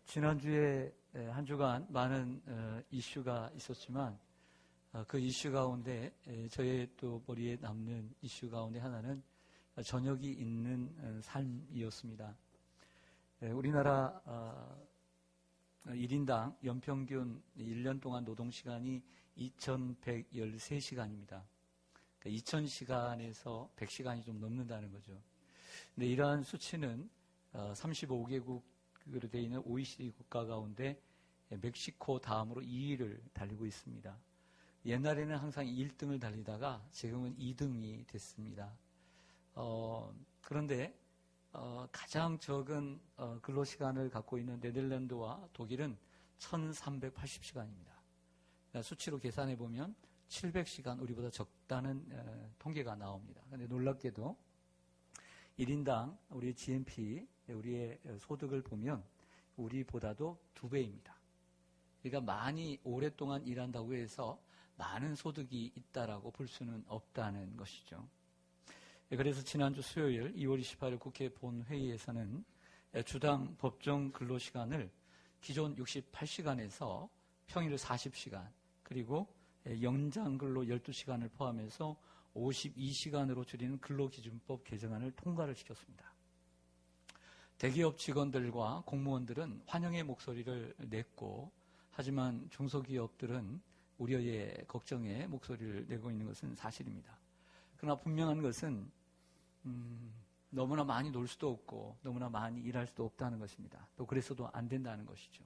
지난주에 한 주간 많은 이슈가 있었지만 그 이슈 가운데 저의 또 머리에 남는 이슈 가운데 하나는 저녁이 있는 삶이었습니다. 우리나라 1인당 연평균 1년 동안 노동시간이 2113시간입니다. 그러니까 2000시간에서 100시간이 좀 넘는다는 거죠. 근데 이러한 수치는 35개국으로 되어 있는 OECD 국가 가운데 멕시코 다음으로 2위를 달리고 있습니다. 옛날에는 항상 1등을 달리다가 지금은 2등이 됐습니다. 그런데 가장 적은 근로시간을 갖고 있는 네덜란드와 독일은 1380시간입니다. 그러니까 수치로 계산해 보면 700시간 우리보다 적다는 통계가 나옵니다. 그런데 놀랍게도 1인당 우리의 GNP, 우리의 소득을 보면 우리보다도 2배입니다. 그러니까 많이 오랫동안 일한다고 해서 많은 소득이 있다라고 볼 수는 없다는 것이죠. 그래서 지난주 수요일 2월 28일 국회 본회의에서는 주당 법정 근로시간을 기존 68시간에서 평일 40시간 그리고 연장 근로 12시간을 포함해서 52시간으로 줄이는 근로기준법 개정안을 통과를 시켰습니다. 대기업 직원들과 공무원들은 환영의 목소리를 냈고 하지만 중소기업들은 우려의 걱정의 목소리를 내고 있는 것은 사실입니다. 그러나 분명한 것은 너무나 많이 놀 수도 없고 너무나 많이 일할 수도 없다는 것입니다. 또 그래서도 안 된다는 것이죠.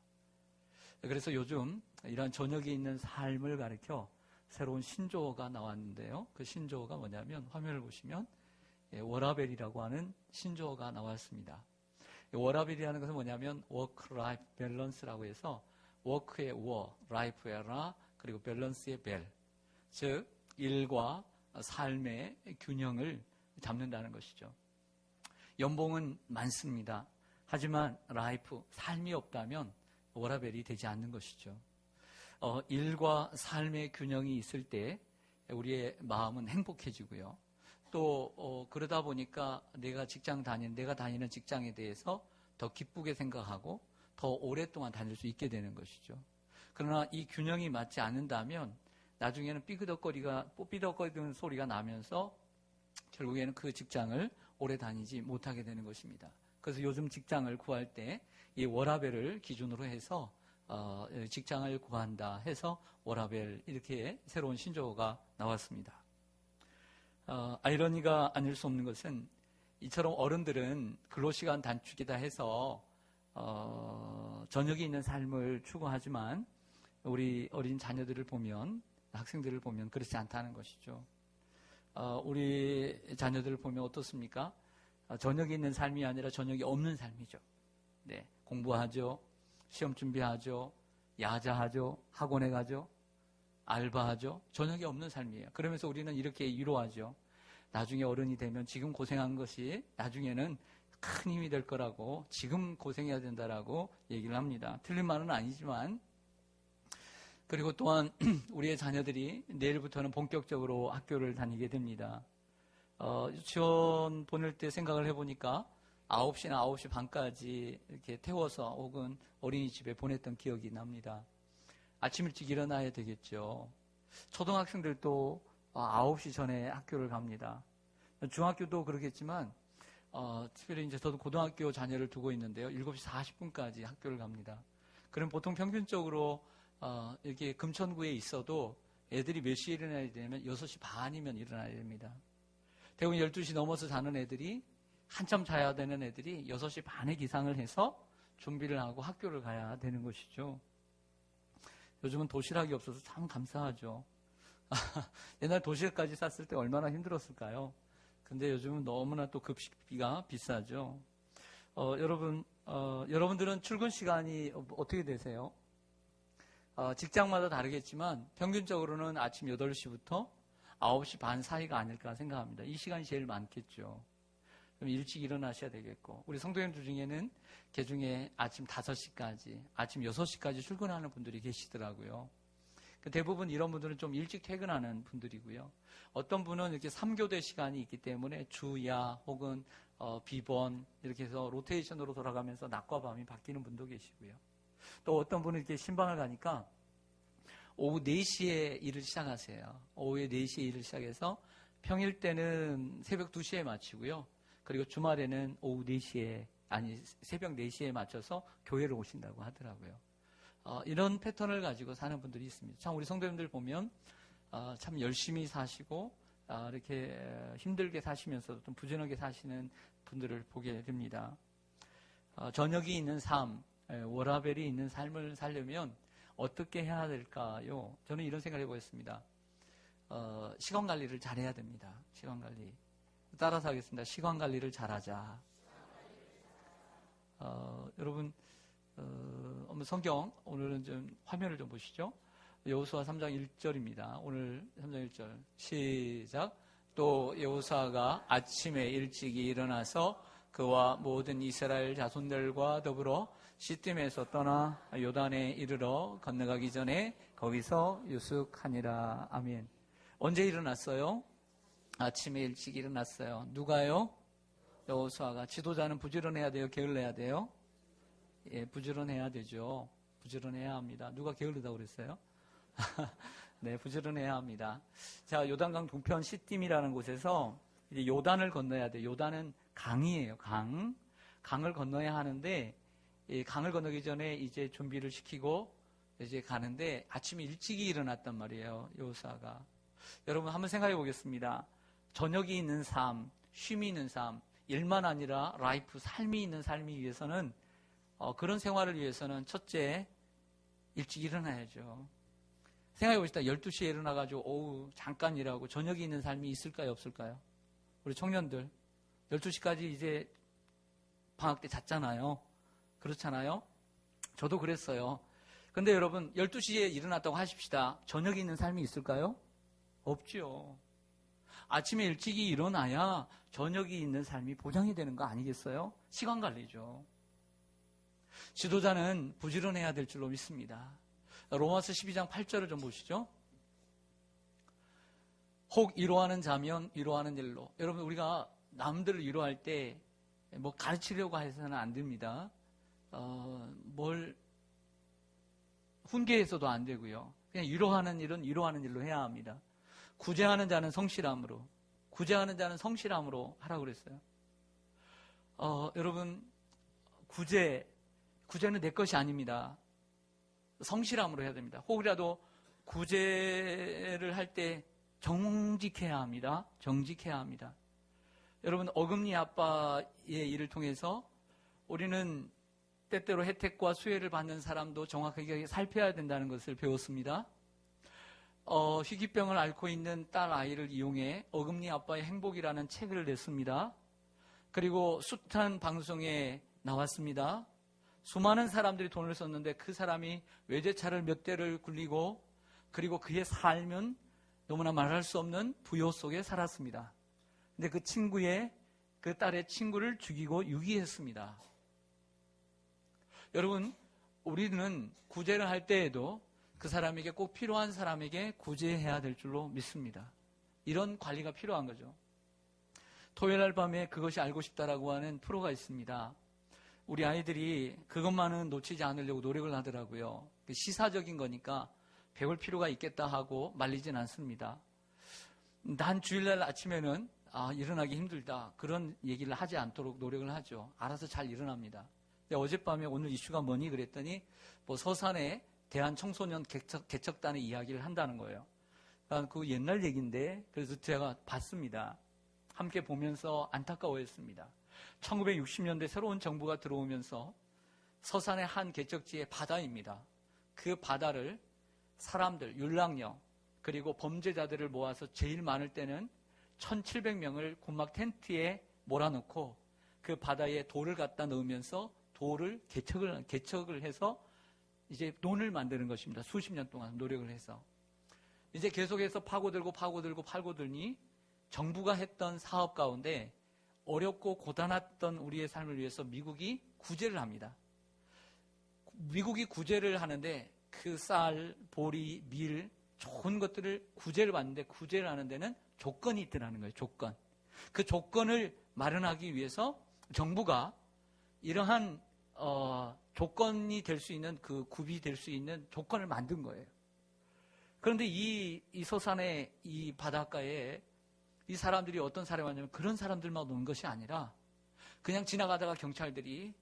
그래서 요즘 이러한 저녁에 있는 삶을 가리켜 새로운 신조어가 나왔는데요. 그 신조어가 뭐냐면 화면을 보시면 워라벨이라고 하는 신조어가 나왔습니다. 워라벨이라는 것은 뭐냐면 워크-라이프 밸런스라고 해서 워크의 워, 라이프의 라, 그리고 밸런스의 벨. 즉 일과 삶의 균형을 잡는다는 것이죠. 연봉은 많습니다. 하지만 라이프, 삶이 없다면 워라벨이 되지 않는 것이죠. 일과 삶의 균형이 있을 때 우리의 마음은 행복해지고요. 또 그러다 보니까 내가 다니는 직장에 대해서 더 기쁘게 생각하고 더 오랫동안 다닐 수 있게 되는 것이죠. 그러나 이 균형이 맞지 않는다면 나중에는 삐덕거리는 소리가 나면서 결국에는 그 직장을 오래 다니지 못하게 되는 것입니다. 그래서 요즘 직장을 구할 때 이 워라벨을 기준으로 해서 직장을 구한다 해서 워라벨 이렇게 새로운 신조어가 나왔습니다. 아이러니가 아닐 수 없는 것은 이처럼 어른들은 근로시간 단축이다 해서 저녁이 있는 삶을 추구하지만 우리 어린 자녀들을 보면 학생들을 보면 그렇지 않다는 것이죠. 우리 자녀들을 보면 어떻습니까? 저녁이 있는 삶이 아니라 저녁이 없는 삶이죠. 네, 공부하죠. 시험 준비하죠. 야자하죠. 학원에 가죠. 알바하죠. 저녁이 없는 삶이에요. 그러면서 우리는 이렇게 위로하죠. 나중에 어른이 되면 지금 고생한 것이 나중에는 큰 힘이 될 거라고 지금 고생해야 된다라고 얘기를 합니다. 틀린 말은 아니지만 그리고 또한 우리의 자녀들이 내일부터는 본격적으로 학교를 다니게 됩니다. 유치원 보낼 때 생각을 해보니까 9시나 9시 반까지 이렇게 태워서 혹은 어린이집에 보냈던 기억이 납니다. 아침 일찍 일어나야 되겠죠. 초등학생들도 9시 전에 학교를 갑니다. 중학교도 그렇겠지만 특별히 이제 저도 고등학교 자녀를 두고 있는데요. 7시 40분까지 학교를 갑니다. 그럼 보통 평균적으로 이렇게 금천구에 있어도 애들이 몇 시에 일어나야 되냐면 6시 반이면 일어나야 됩니다. 대부분 12시 넘어서 자는 애들이 한참 자야 되는 애들이 6시 반에 기상을 해서 준비를 하고 학교를 가야 되는 것이죠. 요즘은 도시락이 없어서 참 감사하죠. 옛날 도시락까지 쌌을 때 얼마나 힘들었을까요? 근데 요즘은 너무나 또 급식비가 비싸죠. 여러분들은 출근 시간이 어떻게 되세요? 직장마다 다르겠지만 평균적으로는 아침 8시부터 9시 반 사이가 아닐까 생각합니다. 이 시간이 제일 많겠죠. 그럼 일찍 일어나셔야 되겠고 우리 성도님들 중에는 개중에 아침 5시까지 아침 6시까지 출근하는 분들이 계시더라고요. 대부분 이런 분들은 좀 일찍 퇴근하는 분들이고요. 어떤 분은 이렇게 3교대 시간이 있기 때문에 주야 혹은 비번 이렇게 해서 로테이션으로 돌아가면서 낮과 밤이 바뀌는 분도 계시고요. 또 어떤 분은 이렇게 신방을 가니까 오후 4시에 일을 시작하세요. 오후에 4시에 일을 시작해서 평일 때는 새벽 2시에 마치고요. 그리고 주말에는 오후 4시에, 새벽 4시에 맞춰서 교회를 오신다고 하더라고요. 이런 패턴을 가지고 사는 분들이 있습니다. 참 우리 성도님들 보면 참 열심히 사시고 이렇게 힘들게 사시면서도 좀 부지런하게 사시는 분들을 보게 됩니다. 저녁이 있는 삶, 워라벨이 있는 삶을 살려면 어떻게 해야 될까요? 저는 이런 생각을 해보겠습니다. 시간 관리를 잘해야 됩니다. 시간 관리. 따라서 하겠습니다. 시간 관리를 잘하자. 여러분, 성경 오늘은 좀 화면을 좀 보시죠. 여호수아 3장 1절입니다. 오늘 3장 1절 시작. 또 여호수아가 아침에 일찍이 일어나서 그와 모든 이스라엘 자손들과 더불어 시딤에서 떠나 요단에 이르러 건너가기 전에 거기서 유숙하니라. 아멘. 언제 일어났어요? 아침에 일찍 일어났어요. 누가요? 여호수아가. 지도자는 부지런해야 돼요? 게을러야 돼요? 예, 부지런해야 되죠. 부지런해야 합니다. 누가 게으르다고 그랬어요? 네, 부지런해야 합니다. 자, 요단강 동편 시딤이라는 곳에서 이제 요단을 건너야 돼요. 요단은 강이에요. 강을 건너야 하는데, 이 강을 건너기 전에 이제 준비를 시키고 이제 가는데 아침에 일찍이 일어났단 말이에요. 여호수아가. 여러분 한번 생각해 보겠습니다. 저녁이 있는 삶, 쉼이 있는 삶, 일만 아니라 라이프, 삶이 있는 삶이 위해서는 그런 생활을 위해서는 첫째, 일찍 일어나야죠. 생각해 보시다. 12시에 일어나가지고 오후 잠깐 일하고 저녁이 있는 삶이 있을까요? 없을까요? 우리 청년들 12시까지 이제 방학 때 잤잖아요. 그렇잖아요. 저도 그랬어요. 근데 여러분 12시에 일어났다고 하십시다. 저녁이 있는 삶이 있을까요? 없죠. 아침에 일찍이 일어나야 저녁이 있는 삶이 보장이 되는 거 아니겠어요? 시간 관리죠. 지도자는 부지런해야 될 줄로 믿습니다. 로마서 12장 8절을 좀 보시죠. 혹 위로하는 자면 위로하는 일로. 여러분 우리가 남들을 위로할 때 뭐 가르치려고 해서는 안 됩니다. 뭘 훈계해서도 안 되고요. 그냥 위로하는 일은 위로하는 일로 해야 합니다. 구제하는 자는 성실함으로, 구제하는 자는 성실함으로 하라고 그랬어요. 여러분 구제는 내 것이 아닙니다. 성실함으로 해야 됩니다. 혹이라도 구제를 할 때 정직해야 합니다. 정직해야 합니다. 여러분 어금니 아빠의 일을 통해서 우리는 때때로 혜택과 수혜를 받는 사람도 정확하게 살펴야 된다는 것을 배웠습니다. 희귀병을 앓고 있는 딸 아이를 이용해 어금니 아빠의 행복이라는 책을 냈습니다. 그리고 숱한 방송에 나왔습니다. 수많은 사람들이 돈을 썼는데 그 사람이 외제차를 몇 대를 굴리고 그리고 그의 삶은 너무나 말할 수 없는 부요 속에 살았습니다. 근데 그 딸의 친구를 죽이고 유기했습니다. 여러분, 우리는 구제를 할 때에도 그 사람에게 꼭 필요한 사람에게 구제해야 될 줄로 믿습니다. 이런 관리가 필요한 거죠. 토요일 날 밤에 그것이 알고 싶다라고 하는 프로가 있습니다. 우리 아이들이 그것만은 놓치지 않으려고 노력을 하더라고요. 시사적인 거니까 배울 필요가 있겠다 하고 말리진 않습니다. 난 주일날 아침에는 일어나기 힘들다. 그런 얘기를 하지 않도록 노력을 하죠. 알아서 잘 일어납니다. 근데 어젯밤에 오늘 이슈가 뭐니 그랬더니 뭐 서산에 대한청소년 개척단의 이야기를 한다는 거예요. 그 옛날 얘기인데 그래서 제가 봤습니다. 함께 보면서 안타까워했습니다. 1960년대 새로운 정부가 들어오면서 서산의 한 개척지의 바다입니다. 그 바다를 사람들, 율랑녀 그리고 범죄자들을 모아서 제일 많을 때는 1700명을 군막 텐트에 몰아넣고 그 바다에 돌을 갖다 넣으면서 돌을 개척을 해서 이제 돈을 만드는 것입니다. 수십 년 동안 노력을 해서. 이제 계속해서 파고들니 정부가 했던 사업 가운데 어렵고 고단했던 우리의 삶을 위해서 미국이 구제를 합니다. 미국이 구제를 하는데 그 쌀, 보리, 밀, 좋은 것들을 구제를 받는데 구제를 하는 데는 조건이 있더라는 거예요. 조건. 그 조건을 마련하기 위해서 정부가 이러한 조건이 될 수 있는 그 굽이 될 수 있는 조건을 만든 거예요. 그런데 이 서산의 이 바닷가에 이 사람들이 어떤 사람이냐면 그런 사람들만 오는 것이 아니라 그냥 지나가다가 경찰들이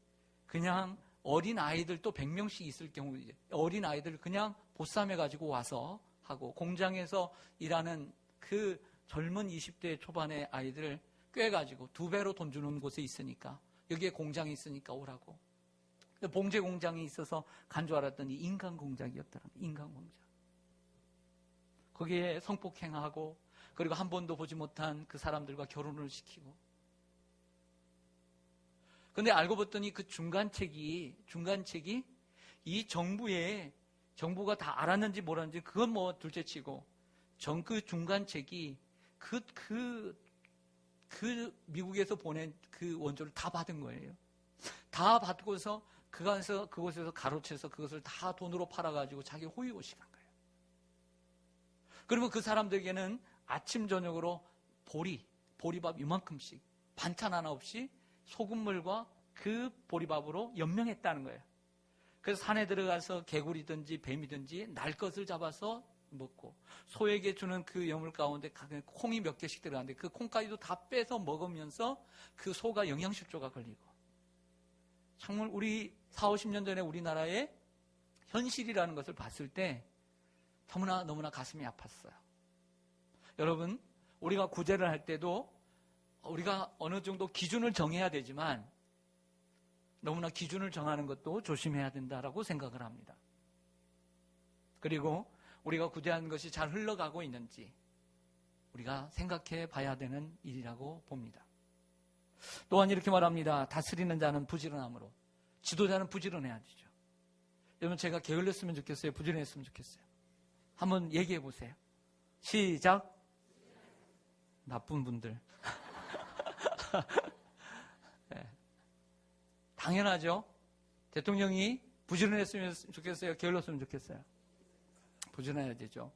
그냥 어린 아이들 또 100명씩 있을 경우 어린 아이들 그냥 보쌈해 가지고 와서 하고 공장에서 일하는 그 젊은 20대 초반의 아이들을 꿰가지고 2배로 돈 주는 곳에 있으니까 여기에 공장이 있으니까 오라고. 봉제 공장이 있어서 간 줄 알았더니 인간 공장이었더라. 인간 공장. 거기에 성폭행하고 그리고 한 번도 보지 못한 그 사람들과 결혼을 시키고. 근데 알고 봤더니 그 중간책이 이 정부가 다 알았는지 몰랐는지 그건 뭐 둘째치고 그 중간책이 그 미국에서 보낸 그 원조를 다 받은 거예요. 다 받고서 그곳에서 가로채서 그것을 다 돈으로 팔아가지고 자기 호의호식 한 거예요. 그러면 그 사람들에게는 아침 저녁으로 보리밥 이만큼씩 반찬 하나 없이 소금물과 그 보리밥으로 연명했다는 거예요. 그래서 산에 들어가서 개구리든지 뱀이든지 날 것을 잡아서 먹고 소에게 주는 그 여물 가운데 콩이 몇 개씩 들어가는데 그 콩까지도 다 빼서 먹으면서 그 소가 영양실조가 걸리고 정말 우리 40-50년 전에 우리나라의 현실이라는 것을 봤을 때 너무나 가슴이 아팠어요. 여러분, 우리가 구제를 할 때도 우리가 어느 정도 기준을 정해야 되지만 너무나 기준을 정하는 것도 조심해야 된다라고 생각을 합니다. 그리고 우리가 구제하는 것이 잘 흘러가고 있는지 우리가 생각해 봐야 되는 일이라고 봅니다. 또한 이렇게 말합니다. 다스리는 자는 부지런함으로. 지도자는 부지런해야 되죠. 여러분, 제가 게을렀으면 좋겠어요? 부지런했으면 좋겠어요? 한번 얘기해 보세요. 시작. 나쁜 분들. 네. 당연하죠. 대통령이 부지런했으면 좋겠어요? 게을렀으면 좋겠어요? 부지런해야 되죠.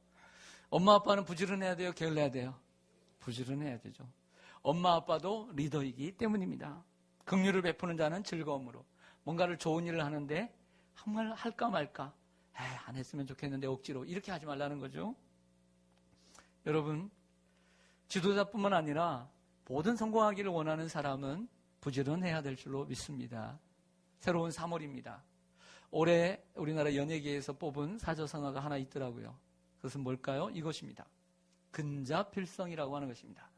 엄마 아빠는 부지런해야 돼요? 게을러야 돼요? 부지런해야 되죠. 엄마 아빠도 리더이기 때문입니다. 긍휼을 베푸는 자는 즐거움으로. 뭔가를 좋은 일을 하는데 정말 할까 말까 안 했으면 좋겠는데 억지로 이렇게 하지 말라는 거죠. 여러분, 지도자뿐만 아니라 모든 성공하기를 원하는 사람은 부지런해야 될 줄로 믿습니다. 새로운 3월입니다. 올해 우리나라 연예계에서 뽑은 사자성어가 하나 있더라고요. 그것은 뭘까요? 이것입니다. 근자필성이라고 하는 것입니다.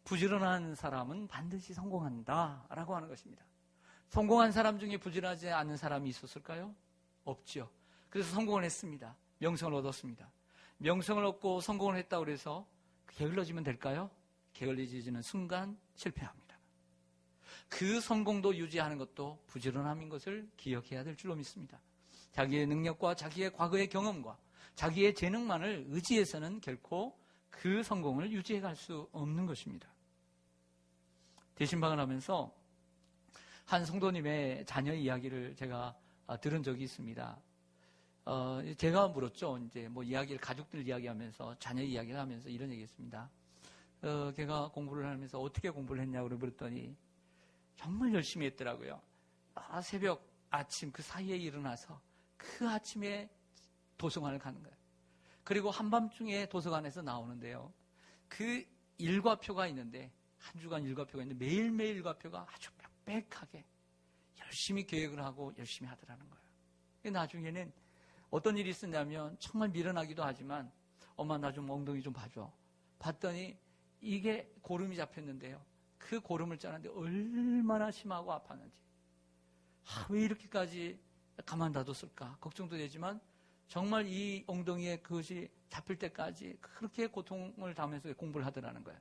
부지런한 사람은 반드시 성공한다 라고 하는 것입니다. 성공한 사람 중에 부지런하지 않은 사람이 있었을까요? 없죠. 그래서 성공을 했습니다. 명성을 얻었습니다. 명성을 얻고 성공을 했다고 해서 게을러지면 될까요? 게을러지는 순간 실패합니다. 그 성공도 유지하는 것도 부지런함인 것을 기억해야 될 줄로 믿습니다. 자기의 능력과 자기의 과거의 경험과 자기의 재능만을 의지해서는 결코 그 성공을 유지해 갈 수 없는 것입니다. 대신방을 하면서 한 성도님의 자녀 이야기를 제가 들은 적이 있습니다. 제가 물었죠. 이제 뭐 이야기를 가족들 이야기하면서 자녀 이야기를 하면서 이런 얘기했습니다. 걔가 공부를 하면서 어떻게 공부를 했냐고 물었더니 정말 열심히 했더라고요. 새벽 아침 그 사이에 일어나서 그 아침에 도서관을 가는 거예요. 그리고 한밤중에 도서관에서 나오는데요. 그 일과표가 있는데 한 주간 일과표가 있는데 매일매일 일과표가 아주 빽빽하게 열심히 계획을 하고 열심히 하더라는 거예요. 나중에는 어떤 일이 있었냐면 정말 미련하기도 하지만 엄마 나 좀 엉덩이 좀 봐줘. 봤더니 이게 고름이 잡혔는데요. 그 고름을 짜는데 얼마나 심하고 아팠는지. 왜 이렇게까지 가만 놔뒀을까 걱정도 되지만 정말 이 엉덩이에 그것이 잡힐 때까지 그렇게 고통을 당하면서 공부를 하더라는 거예요.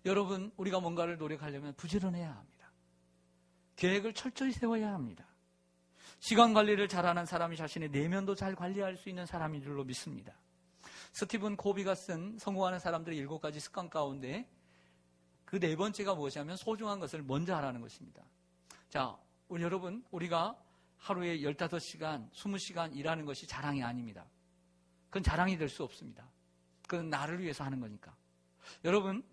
여러분, 우리가 뭔가를 노력하려면 부지런해야 합니다. 계획을 철저히 세워야 합니다. 시간 관리를 잘하는 사람이 자신의 내면도 잘 관리할 수 있는 사람인 줄로 믿습니다. 스티븐 코비가 쓴 성공하는 사람들의 7가지 습관 가운데 그 4번째가 무엇이냐면 소중한 것을 먼저 하라는 것입니다. 자, 우리 여러분, 우리가 하루에 15시간, 20시간 일하는 것이 자랑이 아닙니다. 그건 자랑이 될 수 없습니다. 그건 나를 위해서 하는 거니까. 여러분,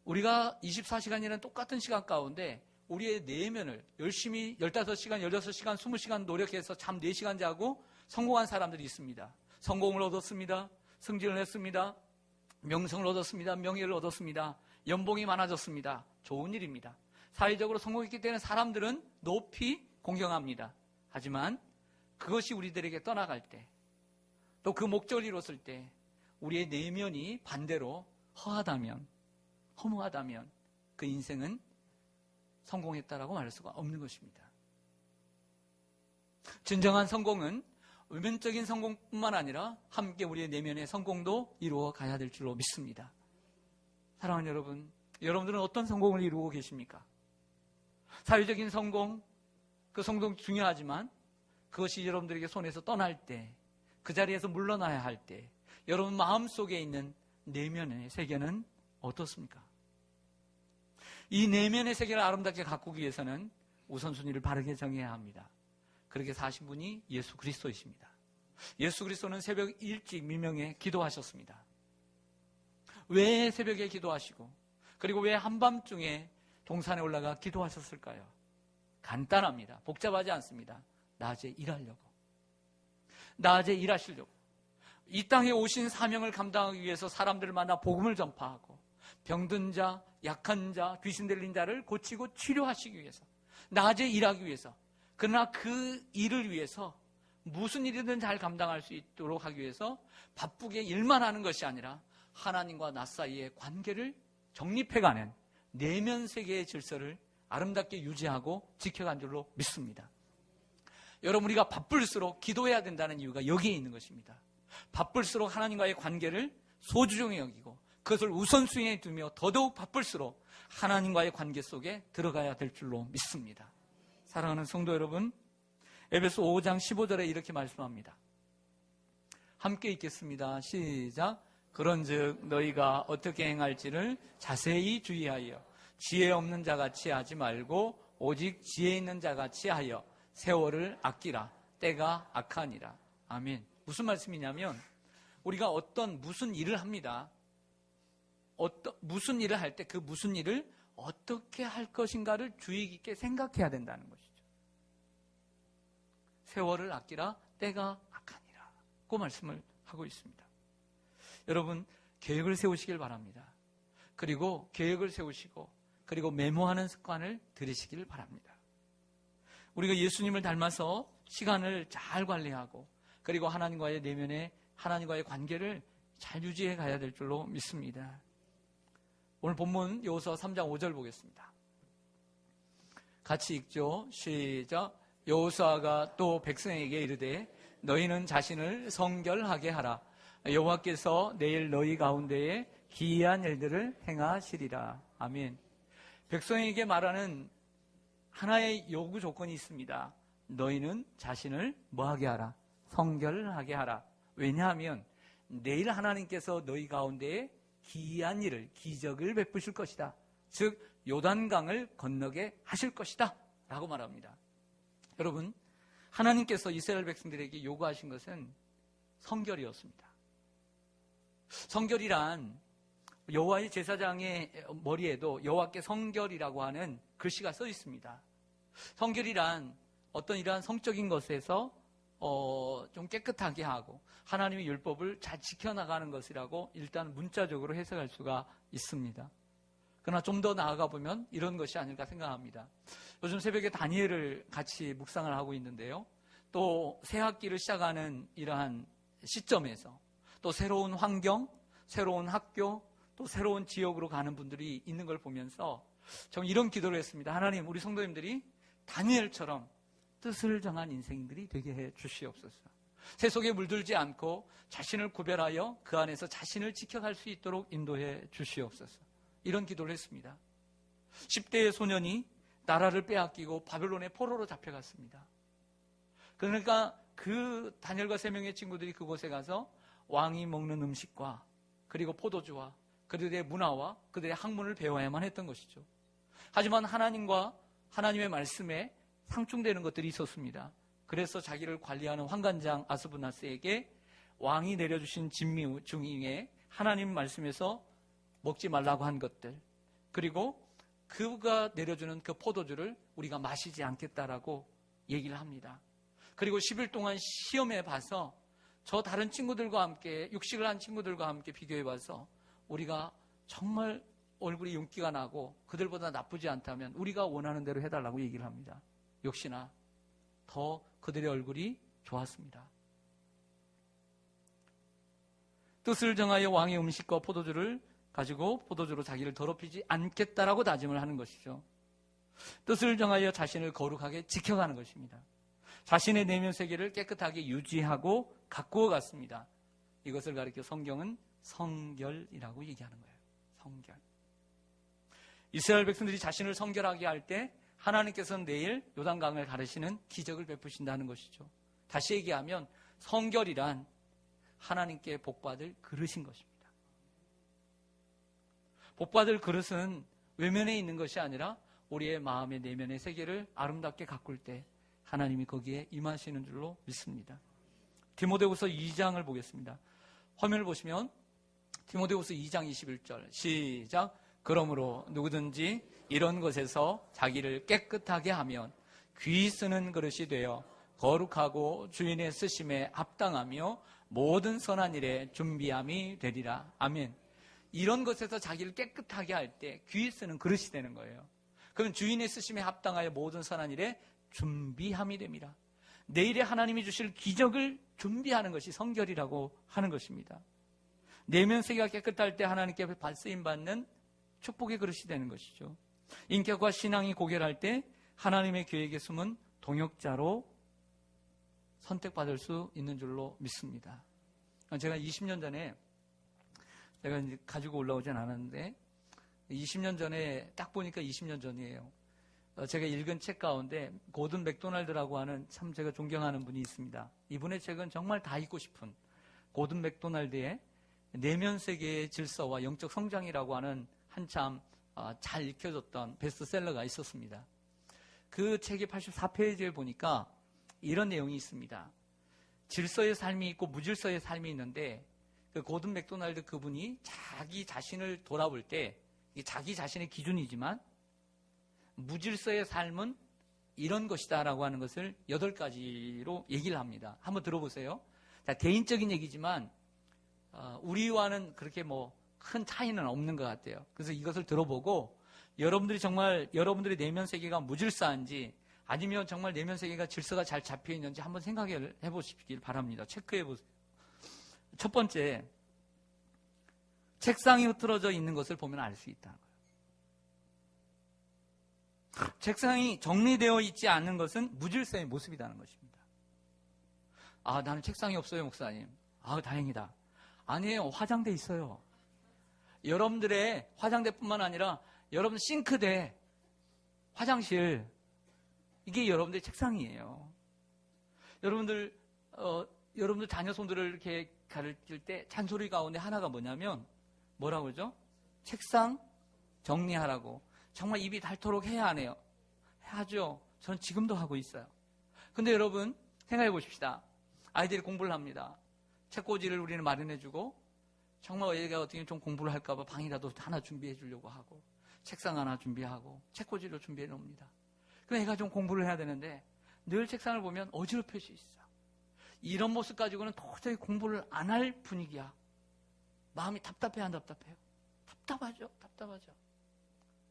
우리가 24시간이라는 똑같은 시간 가운데 우리의 내면을 열심히 15시간, 16시간, 20시간 노력해서 잠 4시간 자고 성공한 사람들이 있습니다. 성공을 얻었습니다. 승진을 했습니다. 명성을 얻었습니다. 명예를 얻었습니다. 연봉이 많아졌습니다. 좋은 일입니다. 사회적으로 성공했기 때문에 사람들은 높이 공경합니다. 하지만 그것이 우리들에게 떠나갈 때, 또 그 목적을 이뤘을 때 우리의 내면이 반대로 허하다면, 허무하다면 그 인생은 성공했다라고 말할 수가 없는 것입니다. 진정한 성공은 외면적인 성공뿐만 아니라 함께 우리의 내면의 성공도 이루어 가야 될 줄로 믿습니다. 사랑하는 여러분, 여러분들은 어떤 성공을 이루고 계십니까? 사회적인 성공, 그 성공 중요하지만 그것이 여러분들에게 손에서 떠날 때, 그 자리에서 물러나야 할 때 여러분 마음속에 있는 내면의 세계는 어떻습니까? 이 내면의 세계를 아름답게 가꾸기 위해서는 우선순위를 바르게 정해야 합니다. 그렇게 사신 분이 예수 그리스도이십니다. 예수 그리스도는 새벽 일찍 미명에 기도하셨습니다. 왜 새벽에 기도하시고 그리고 왜 한밤중에 동산에 올라가 기도하셨을까요? 간단합니다. 복잡하지 않습니다. 낮에 일하려고. 낮에 일하시려고. 이 땅에 오신 사명을 감당하기 위해서 사람들을 만나 복음을 전파하고 병든 자, 약한 자, 귀신 들린 자를 고치고 치료하시기 위해서, 낮에 일하기 위해서, 그러나 그 일을 위해서 무슨 일이든 잘 감당할 수 있도록 하기 위해서 바쁘게 일만 하는 것이 아니라 하나님과 나 사이의 관계를 정립해가는 내면 세계의 질서를 아름답게 유지하고 지켜간 줄로 믿습니다. 여러분, 우리가 바쁠수록 기도해야 된다는 이유가 여기에 있는 것입니다. 바쁠수록 하나님과의 관계를 소중히 여기고 그것을 우선순위에 두며 더더욱 바쁠수록 하나님과의 관계 속에 들어가야 될 줄로 믿습니다. 사랑하는 성도 여러분, 에베소 5장 15절에 이렇게 말씀합니다. 함께 읽겠습니다. 시작. 그런즉 너희가 어떻게 행할지를 자세히 주의하여 지혜 없는 자같이 하지 말고 오직 지혜 있는 자같이 하여 세월을 아끼라. 때가 악하니라. 아멘. 무슨 말씀이냐면 우리가 무슨 일을 합니다. 무슨 일을 할 때 그 무슨 일을 어떻게 할 것인가를 주의 깊게 생각해야 된다는 것이죠. 세월을 아끼라. 때가 악하니라. 그 말씀을 하고 있습니다. 여러분, 계획을 세우시길 바랍니다. 그리고 계획을 세우시고 그리고 메모하는 습관을 들이시길 바랍니다. 우리가 예수님을 닮아서 시간을 잘 관리하고 그리고 하나님과의 내면에 하나님과의 관계를 잘 유지해 가야 될 줄로 믿습니다. 오늘 본문 여호수아 3장 5절 보겠습니다. 같이 읽죠. 시작. 여호수아가 또 백성에게 이르되 너희는 자신을 성결하게 하라. 여호와께서 내일 너희 가운데에 기이한 일들을 행하시리라. 아멘. 백성에게 말하는 하나의 요구 조건이 있습니다. 너희는 자신을 뭐하게 하라? 성결하게 하라. 왜냐하면 내일 하나님께서 너희 가운데에 기이한 일을, 기적을 베푸실 것이다. 즉 요단강을 건너게 하실 것이다 라고 말합니다. 여러분, 하나님께서 이스라엘 백성들에게 요구하신 것은 성결이었습니다. 성결이란 여호와의 제사장의 머리에도 여호와께 성결이라고 하는 글씨가 써 있습니다. 성결이란 어떤 이러한 성적인 것에서 좀 깨끗하게 하고 하나님의 율법을 잘 지켜나가는 것이라고 일단 문자적으로 해석할 수가 있습니다. 그러나 좀 더 나아가 보면 이런 것이 아닐까 생각합니다. 요즘 새벽에 다니엘을 같이 묵상을 하고 있는데요. 또 새 학기를 시작하는 이러한 시점에서 또 새로운 환경, 새로운 학교, 또 새로운 지역으로 가는 분들이 있는 걸 보면서 저는 이런 기도를 했습니다. 하나님, 우리 성도님들이 다니엘처럼 뜻을 정한 인생들이 되게 해 주시옵소서. 세속에 물들지 않고 자신을 구별하여 그 안에서 자신을 지켜갈 수 있도록 인도해 주시옵소서. 이런 기도를 했습니다. 10대의 소년이 나라를 빼앗기고 바벨론의 포로로 잡혀갔습니다. 그러니까 그 다니엘과 3명의 친구들이 그곳에 가서 왕이 먹는 음식과 그리고 포도주와 그들의 문화와 그들의 학문을 배워야만 했던 것이죠. 하지만 하나님과 하나님의 말씀에 상충되는 것들이 있었습니다. 그래서 자기를 관리하는 환관장 아스부나스에게 왕이 내려주신 진미 중에 하나님 말씀에서 먹지 말라고 한 것들, 그리고 그가 내려주는 그 포도주를 우리가 마시지 않겠다라고 얘기를 합니다. 그리고 10일 동안 시험해 봐서 저 다른 친구들과 함께 육식을 한 친구들과 함께 비교해 봐서 우리가 정말 얼굴이 윤기가 나고 그들보다 나쁘지 않다면 우리가 원하는 대로 해달라고 얘기를 합니다. 역시나 더 그들의 얼굴이 좋았습니다. 뜻을 정하여 왕의 음식과 포도주를 가지고 포도주로 자기를 더럽히지 않겠다라고 다짐을 하는 것이죠. 뜻을 정하여 자신을 거룩하게 지켜가는 것입니다. 자신의 내면 세계를 깨끗하게 유지하고 가꾸어 갔습니다. 이것을 가리켜 성경은 성결이라고 얘기하는 거예요. 성결. 이스라엘 백성들이 자신을 성결하게 할 때 하나님께서는 내일 요단강을 가르시는 기적을 베푸신다는 것이죠. 다시 얘기하면 성결이란 하나님께 복받을 그릇인 것입니다. 복받을 그릇은 외면에 있는 것이 아니라 우리의 마음의 내면의 세계를 아름답게 가꿀 때 하나님이 거기에 임하시는 줄로 믿습니다. 디모데후서 2장을 보겠습니다. 화면을 보시면 디모데후서 2장 21절 시작. 그러므로 누구든지 이런 것에서 자기를 깨끗하게 하면 귀 쓰는 그릇이 되어 거룩하고 주인의 쓰심에 합당하며 모든 선한 일에 준비함이 되리라. 아멘. 이런 것에서 자기를 깨끗하게 할 때 귀 쓰는 그릇이 되는 거예요. 그럼 주인의 쓰심에 합당하여 모든 선한 일에 준비함이 됩니다. 내일에 하나님이 주실 기적을 준비하는 것이 성결이라고 하는 것입니다. 내면 세계가 깨끗할 때 하나님께 쓰임받는 축복의 그릇이 되는 것이죠. 인격과 신앙이 고결할 때 하나님의 계획에 숨은 동역자로 선택받을 수 있는 줄로 믿습니다. 제가 20년 전에 제가 이제 가지고 올라오진 않았는데 20년 전에 딱 보니까 20년 전이에요. 제가 읽은 책 가운데 고든 맥도날드라고 하는 참 제가 존경하는 분이 있습니다. 이분의 책은 정말 다 읽고 싶은 고든 맥도날드의 내면 세계의 질서와 영적 성장이라고 하는 한참 잘 읽혀졌던 베스트셀러가 있었습니다. 그 책의 84페이지에 보니까 이런 내용이 있습니다. 질서의 삶이 있고 무질서의 삶이 있는데 그 고든 맥도날드 그분이 자기 자신을 돌아볼 때 자기 자신의 기준이지만 무질서의 삶은 이런 것이다라고 하는 것을 8가지로 얘기를 합니다. 한번 들어보세요. 자, 개인적인 얘기지만 우리와는 그렇게 큰 차이는 없는 것 같아요. 그래서 이것을 들어보고 여러분들이 정말 여러분들의 내면 세계가 무질서한지 아니면 정말 내면 세계가 질서가 잘 잡혀 있는지 한번 생각해 보시길 바랍니다. 체크해 보세요. 첫 번째, 책상이 흐트러져 있는 것을 보면 알 수 있다는 거예요. 책상이 정리되어 있지 않는 것은 무질서의 모습이라는 것입니다. 아, 나는 책상이 없어요, 목사님. 아, 다행이다. 아니에요, 화장대 있어요. 여러분들의 화장대뿐만 아니라 여러분 싱크대, 화장실, 이게 여러분들의 책상이에요. 여러분들 자녀손들을 이렇게 가르칠 때 잔소리 가운데 하나가 뭐냐면 뭐라고 그러죠? 책상 정리하라고. 정말 입이 닳도록 해야 하네요. 하죠. 저는 지금도 하고 있어요. 근데 여러분 생각해 보십시다. 아이들이 공부를 합니다. 책꽂이를 우리는 마련해주고 정말 애가 어떻게 좀 공부를 할까봐 방이라도 하나 준비해 주려고 하고 책상 하나 준비하고 책꽂이를 준비해 놓습니다. 그럼 애가 좀 공부를 해야 되는데 늘 책상을 보면 어지럽힐 수 있어. 이런 모습 가지고는 도저히 공부를 안 할 분위기야. 마음이 답답해, 안 답답해요? 답답하죠.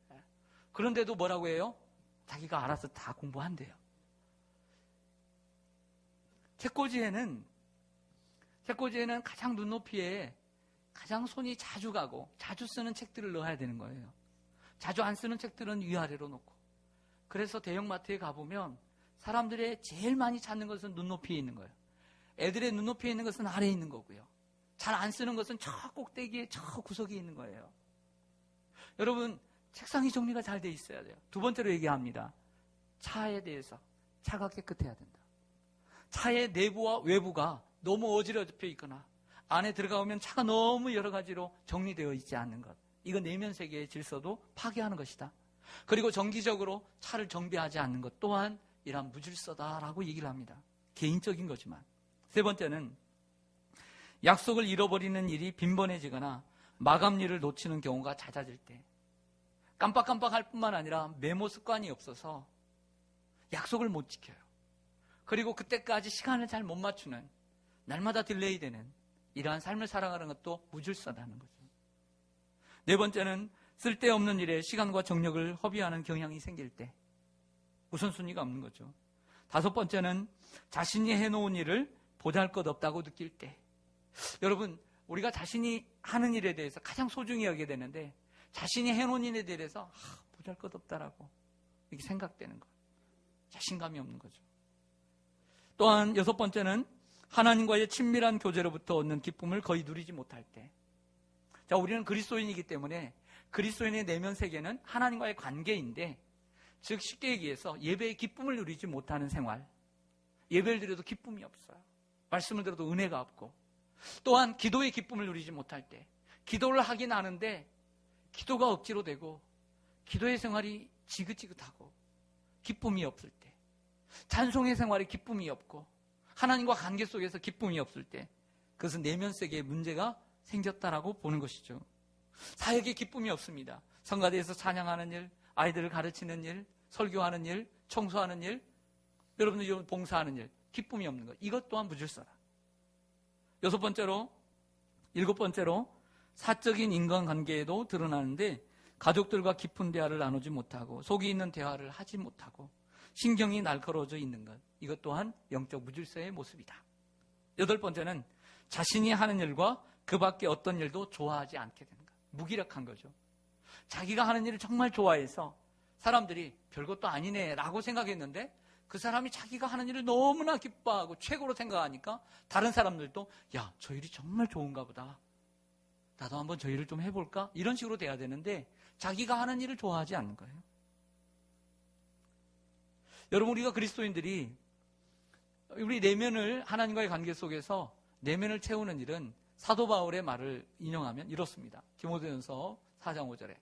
네. 그런데도 뭐라고 해요? 자기가 알아서 다 공부한대요. 책꽂이에는 가장 눈높이에 가장 손이 자주 가고 자주 쓰는 책들을 넣어야 되는 거예요. 자주 안 쓰는 책들은 위아래로 놓고. 그래서 대형마트에 가보면 사람들의 제일 많이 찾는 것은 눈높이에 있는 거예요. 애들의 눈높이에 있는 것은 아래에 있는 거고요. 잘 안 쓰는 것은 저 꼭대기에 저 구석에 있는 거예요. 여러분, 책상이 정리가 잘 돼 있어야 돼요. 두 번째로 얘기합니다. 차에 대해서 차가 깨끗해야 된다. 차의 내부와 외부가 너무 어지럽혀 있거나 안에 들어가면 차가 너무 여러 가지로 정리되어 있지 않는 것. 이건 내면 세계의 질서도 파괴하는 것이다. 그리고 정기적으로 차를 정비하지 않는 것 또한 이런 무질서다라고 얘기를 합니다. 개인적인 거지만. 세 번째는 약속을 잃어버리는 일이 빈번해지거나 마감일을 놓치는 경우가 잦아질 때 깜빡깜빡할 뿐만 아니라 메모 습관이 없어서 약속을 못 지켜요. 그리고 그때까지 시간을 잘 못 맞추는, 날마다 딜레이 되는 이러한 삶을 살아가는 것도 무질서다는 거죠. 네 번째는 쓸데없는 일에 시간과 정력을 허비하는 경향이 생길 때 우선순위가 없는 거죠. 다섯 번째는 자신이 해놓은 일을 보잘것없다고 느낄 때. 여러분, 우리가 자신이 하는 일에 대해서 가장 소중히 여기게 되는데 자신이 해놓은 일에 대해서 보잘것없다라고 이렇게 생각되는 것, 자신감이 없는 거죠. 또한 여섯 번째는 하나님과의 친밀한 교제로부터 얻는 기쁨을 거의 누리지 못할 때. 자, 우리는 그리스도인이기 때문에 그리스도인의 내면 세계는 하나님과의 관계인데, 즉 쉽게 얘기해서 예배의 기쁨을 누리지 못하는 생활, 예배를 드려도 기쁨이 없어요. 말씀을 들어도 은혜가 없고, 또한 기도의 기쁨을 누리지 못할 때, 기도를 하긴 하는데 기도가 억지로 되고 기도의 생활이 지긋지긋하고 기쁨이 없을 때, 찬송의 생활에 기쁨이 없고 하나님과 관계 속에서 기쁨이 없을 때, 그것은 내면 세계에 문제가 생겼다라고 보는 것이죠. 사역에 기쁨이 없습니다. 성가대에서 찬양하는 일, 아이들을 가르치는 일, 설교하는 일, 청소하는 일, 여러분들 봉사하는 일, 기쁨이 없는 것, 이것 또한 무질서다. 일곱 번째로 사적인 인간관계에도 드러나는데, 가족들과 깊은 대화를 나누지 못하고 속이 있는 대화를 하지 못하고 신경이 날카로워져 있는 것, 이것 또한 영적 무질서의 모습이다. 여덟 번째는 자신이 하는 일과 그 밖에 어떤 일도 좋아하지 않게 되는 것, 무기력한 거죠. 자기가 하는 일을 정말 좋아해서 사람들이 별것도 아니네 라고 생각했는데, 그 사람이 자기가 하는 일을 너무나 기뻐하고 최고로 생각하니까 다른 사람들도 야, 저 일이 정말 좋은가 보다, 나도 한번 저 일을 좀 해볼까, 이런 식으로 돼야 되는데 자기가 하는 일을 좋아하지 않는 거예요. 여러분, 우리가 그리스도인들이 우리 내면을, 하나님과의 관계 속에서 내면을 채우는 일은 사도 바울의 말을 인용하면 이렇습니다. 디모데전서 4장 5절에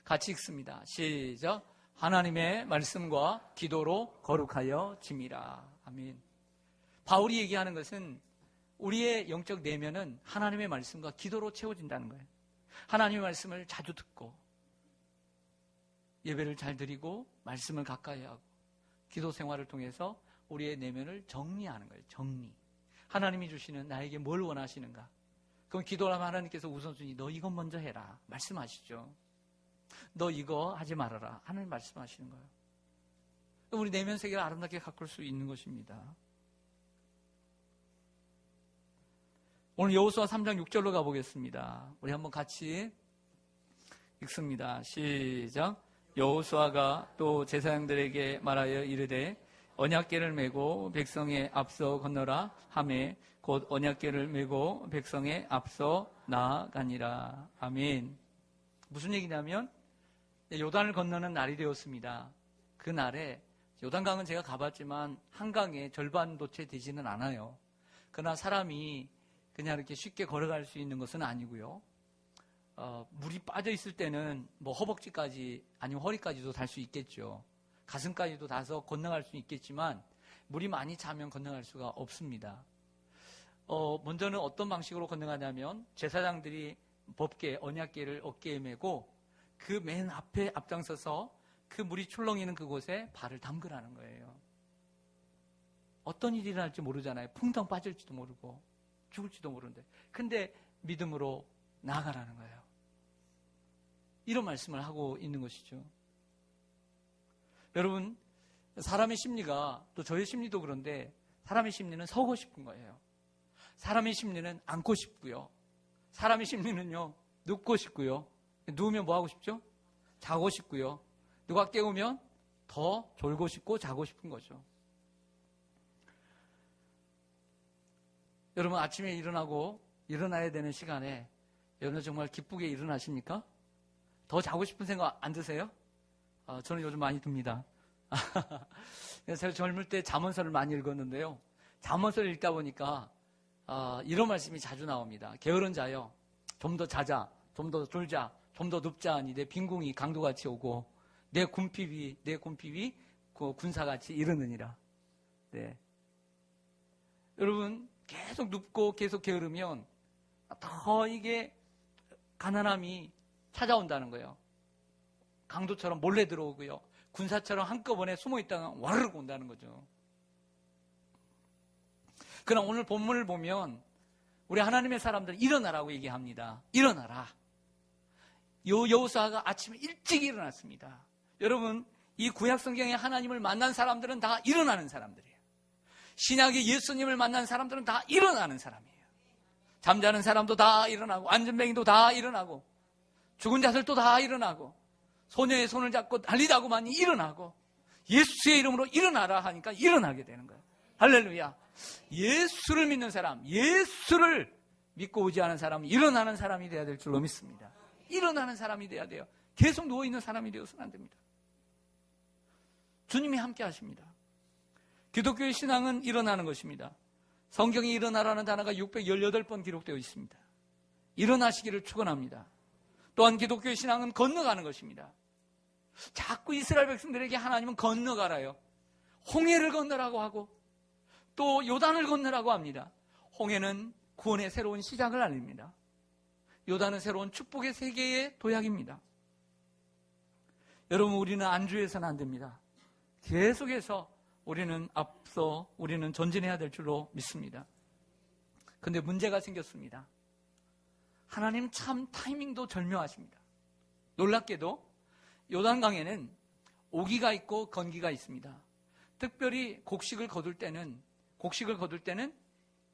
같이 읽습니다. 시작. 하나님의 말씀과 기도로 거룩하여 짐이라. 아멘. 바울이 얘기하는 것은 우리의 영적 내면은 하나님의 말씀과 기도로 채워진다는 거예요. 하나님의 말씀을 자주 듣고 예배를 잘 드리고 말씀을 가까이 하고 기도 생활을 통해서 우리의 내면을 정리하는 거예요. 정리. 하나님이 주시는 나에게 뭘 원하시는가? 그럼 기도하면 하나님께서 우선순위, 너 이것 먼저 해라 말씀하시죠. 너 이거 하지 말아라 하나님 말씀하시는 거예요. 우리 내면 세계를 아름답게 가꿀 수 있는 것입니다. 오늘 여호수아 3장 6절로 가보겠습니다. 우리 한번 같이 읽습니다. 시작. 여호수아가 또 제사장들에게 말하여 이르되 언약궤를 메고 백성의 앞서 건너라 하매 곧 언약궤를 메고 백성의 앞서 나아가니라. 아멘. 무슨 얘기냐면 요단을 건너는 날이 되었습니다. 그 날에 요단강은 제가 가봤지만 한강의 절반도 채 되지는 않아요. 그러나 사람이 그냥 이렇게 쉽게 걸어갈 수 있는 것은 아니고요. 물이 빠져 있을 때는 뭐 허벅지까지 아니면 허리까지도 달 수 있겠죠. 가슴까지도 닿아서 건너갈 수 있겠지만 물이 많이 차면 건너갈 수가 없습니다. 먼저는 어떤 방식으로 건너가냐면 제사장들이 법궤, 언약궤를 어깨에 메고 그 맨 앞에 앞장서서 그 물이 출렁이는 그곳에 발을 담그라는 거예요. 어떤 일이 일어날지 모르잖아요. 풍덩 빠질지도 모르고 죽을지도 모르는데, 근데 믿음으로 나아가라는 거예요. 이런 말씀을 하고 있는 것이죠. 여러분, 사람의 심리가, 또 저의 심리도 그런데 사람의 심리는 서고 싶은 거예요. 사람의 심리는 앉고 싶고요. 사람의 심리는요, 눕고 싶고요. 누우면 뭐 하고 싶죠? 자고 싶고요. 누가 깨우면 더 졸고 싶고 자고 싶은 거죠. 여러분, 아침에 일어나야 되는 시간에 여러분 정말 기쁘게 일어나십니까? 더 자고 싶은 생각 안 드세요? 저는 요즘 많이 듭니다. 제가 젊을 때 잠언서를 많이 읽었는데요. 잠언서를 읽다 보니까 이런 말씀이 자주 나옵니다. 게으른 자여, 좀 더 자자, 좀 더 졸자, 좀 더 눕자 하니 내 빈궁이 강도같이 오고 내 궁핍이 그 군사같이 이르느니라. 네. 여러분, 계속 눕고 계속 게으르면 더 이게 가난함이 찾아온다는 거예요. 강도처럼 몰래 들어오고요. 군사처럼 한꺼번에 숨어있다가 와르르 온다는 거죠. 그러나 오늘 본문을 보면 우리 하나님의 사람들 일어나라고 얘기합니다. 일어나라. 여호수아가 아침에 일찍 일어났습니다. 여러분, 이 구약 성경에 하나님을 만난 사람들은 다 일어나는 사람들이에요. 신약의 예수님을 만난 사람들은 다 일어나는 사람이에요. 잠자는 사람도 다 일어나고, 안전뱅이도 다 일어나고, 죽은 자들도 다 일어나고, 소녀의 손을 잡고 달리다고만 일어나고, 예수의 이름으로 일어나라 하니까 일어나게 되는 거예요. 할렐루야. 예수를 믿는 사람, 예수를 믿고 의지하는 사람은 일어나는 사람이 되어야 될 줄로 믿습니다. 일어나는 사람이 되어야 돼요. 계속 누워있는 사람이 되어서는 안 됩니다. 주님이 함께 하십니다. 기독교의 신앙은 일어나는 것입니다. 성경에 일어나라는 단어가 618번 기록되어 있습니다. 일어나시기를 축원합니다. 또한 기독교의 신앙은 건너가는 것입니다. 자꾸 이스라엘 백성들에게 하나님은 건너가라요. 홍해를 건너라고 하고 또 요단을 건너라고 합니다. 홍해는 구원의 새로운 시작을 알립니다. 요단은 새로운 축복의 세계의 도약입니다. 여러분, 우리는 안주해서는 안 됩니다. 계속해서 우리는 전진해야 될 줄로 믿습니다. 그런데 문제가 생겼습니다. 하나님 참 타이밍도 절묘하십니다. 놀랍게도 요단강에는 오기가 있고 건기가 있습니다. 특별히 곡식을 거둘 때는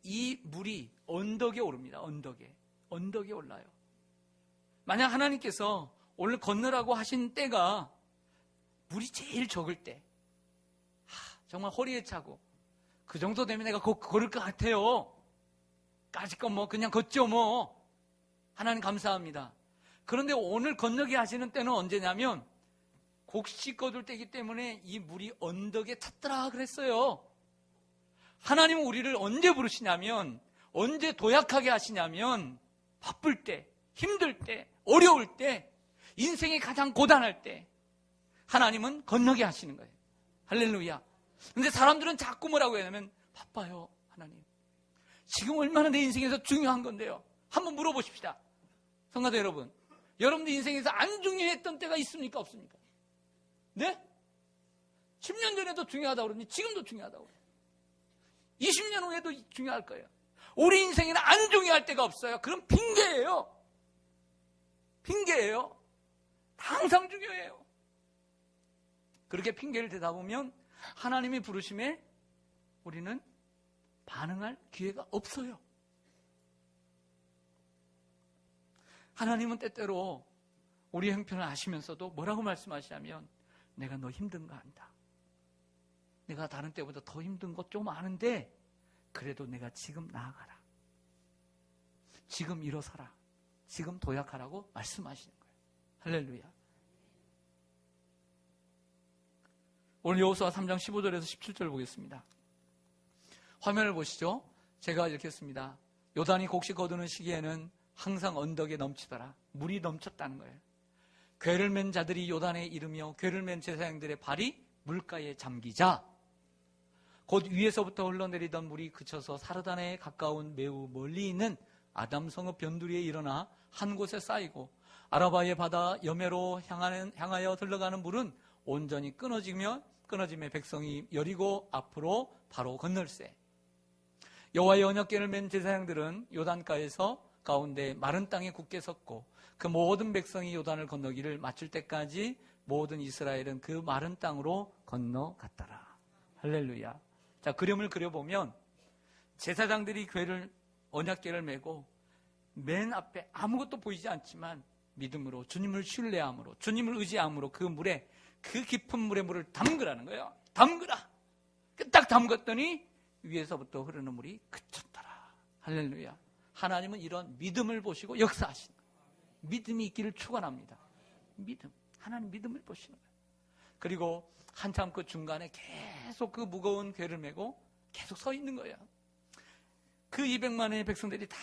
이 물이 언덕에 오릅니다. 언덕에 올라요. 만약 하나님께서 오늘 건너라고 하신 때가 물이 제일 적을 때, 정말 허리에 차고 그 정도 되면 내가 걸을 것 같아요. 까짓건 그냥 걷죠 하나님 감사합니다. 그런데 오늘 건너게 하시는 때는 언제냐면 곡식 거둘 때이기 때문에 이 물이 언덕에 찼더라 그랬어요. 하나님은 우리를 언제 부르시냐면, 언제 도약하게 하시냐면 바쁠 때, 힘들 때, 어려울 때, 인생이 가장 고단할 때 하나님은 건너게 하시는 거예요. 할렐루야. 근데 사람들은 자꾸 뭐라고 하냐면 바빠요. 하나님, 지금 얼마나 내 인생에서 중요한 건데요. 한번 물어보십시다. 성가대 여러분, 여러분들 인생에서 안 중요했던 때가 있습니까? 없습니까? 네? 10년 전에도 중요하다고 그러니 지금도 중요하다고 그래요. 20년 후에도 중요할 거예요. 우리 인생에는 안 중요할 때가 없어요. 그럼 핑계예요. 항상 중요해요. 그렇게 핑계를 대다 보면 하나님의 부르심에 우리는 반응할 기회가 없어요. 하나님은 때때로 우리 형편을 아시면서도 뭐라고 말씀하시냐면, 내가 너 힘든 거 안다. 내가 다른 때보다 더 힘든 것 좀 아는데 그래도 내가 지금 나아가라. 지금 일어서라. 지금 도약하라고 말씀하시는 거예요. 할렐루야. 오늘 여호수아 3장 15절에서 17절 보겠습니다. 화면을 보시죠. 제가 이렇게 했습니다. 요단이 곡식 거두는 시기에는 항상 언덕에 넘치더라. 물이 넘쳤다는 거예요. 궤를 맨 자들이 요단에 이르며 궤를 맨 제사장들의 발이 물가에 잠기자 곧 위에서부터 흘러내리던 물이 그쳐서 사르단에 가까운 매우 멀리 있는 아담성읍 변두리에 일어나 한 곳에 쌓이고 아라바의 바다 여매로 향하여 흘러가는 물은 온전히 끊어지며 백성이 여리고 앞으로 바로 건널세. 여호와의 언약궤를 맨 제사장들은 요단가에서 가운데 마른 땅에 굳게 섰고 그 모든 백성이 요단을 건너기를 마칠 때까지 모든 이스라엘은 그 마른 땅으로 건너갔더라. 할렐루야. 자, 그림을 그려보면 제사장들이 언약궤를 메고 맨 앞에 아무것도 보이지 않지만 믿음으로 주님을 신뢰함으로 주님을 의지함으로 그 깊은 물을 담그라는 거예요. 담그라. 딱 담갔더니 위에서부터 흐르는 물이 그쳤더라. 할렐루야. 하나님은 이런 믿음을 보시고 역사하시는 거예요. 믿음이 있기를 축원합니다. 하나님 믿음을 보시는 거예요. 그리고 한참 그 중간에 계속 그 무거운 궤를 메고 계속 서 있는 거예요. 그 200만의 백성들이 다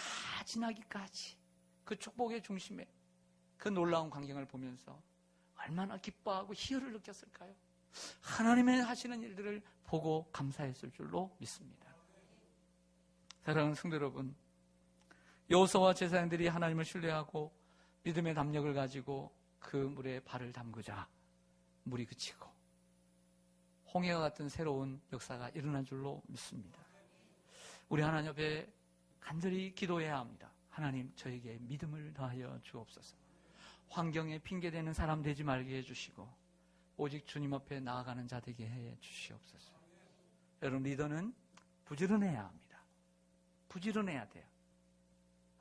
지나기까지 그 축복의 중심에 그 놀라운 광경을 보면서 얼마나 기뻐하고 희열을 느꼈을까요? 하나님의 하시는 일들을 보고 감사했을 줄로 믿습니다. 사랑하는 성도 여러분, 여호수아와 제사장들이 하나님을 신뢰하고 믿음의 담력을 가지고 그 물에 발을 담그자 물이 그치고 홍해와 같은 새로운 역사가 일어난 줄로 믿습니다. 우리 하나님 앞에 간절히 기도해야 합니다. 하나님, 저에게 믿음을 더하여 주옵소서. 환경에 핑계대는 사람 되지 말게 해주시고 오직 주님 앞에 나아가는 자 되게 해 주시옵소서. 여러분, 리더는 부지런해야 합니다. 부지런해야 돼요.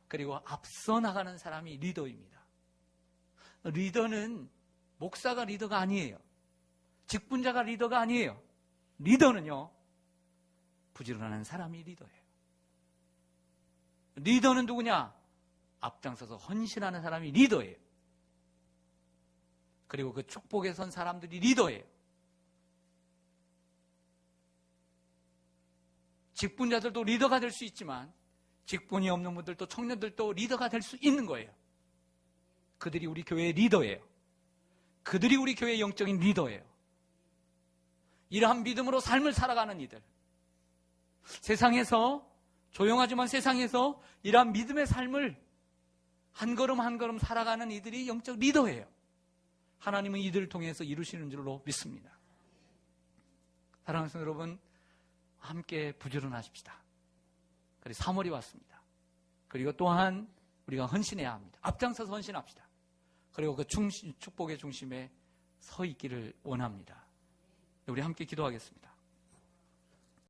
그리고 앞서 나가는 사람이 리더입니다. 리더는 목사가 리더가 아니에요. 직분자가 리더가 아니에요. 리더는요, 부지런한 사람이 리더예요. 리더는 누구냐? 앞장서서 헌신하는 사람이 리더예요. 그리고 그 축복에 선 사람들이 리더예요. 직분자들도 리더가 될 수 있지만 직분이 없는 분들도 청년들도 리더가 될 수 있는 거예요. 그들이 우리 교회의 리더예요. 그들이 우리 교회의 영적인 리더예요. 이러한 믿음으로 삶을 살아가는 이들, 세상에서 조용하지만 세상에서 이러한 믿음의 삶을 한 걸음 한 걸음 살아가는 이들이 영적 리더예요. 하나님은 이들을 통해서 이루시는 줄로 믿습니다. 사랑하는 성도 여러분, 함께 부지런하십시다. 그리고 3월이 왔습니다. 그리고 또한 우리가 헌신해야 합니다. 앞장서서 헌신합시다. 그리고 그 축복의 중심에 서 있기를 원합니다. 우리 함께 기도하겠습니다.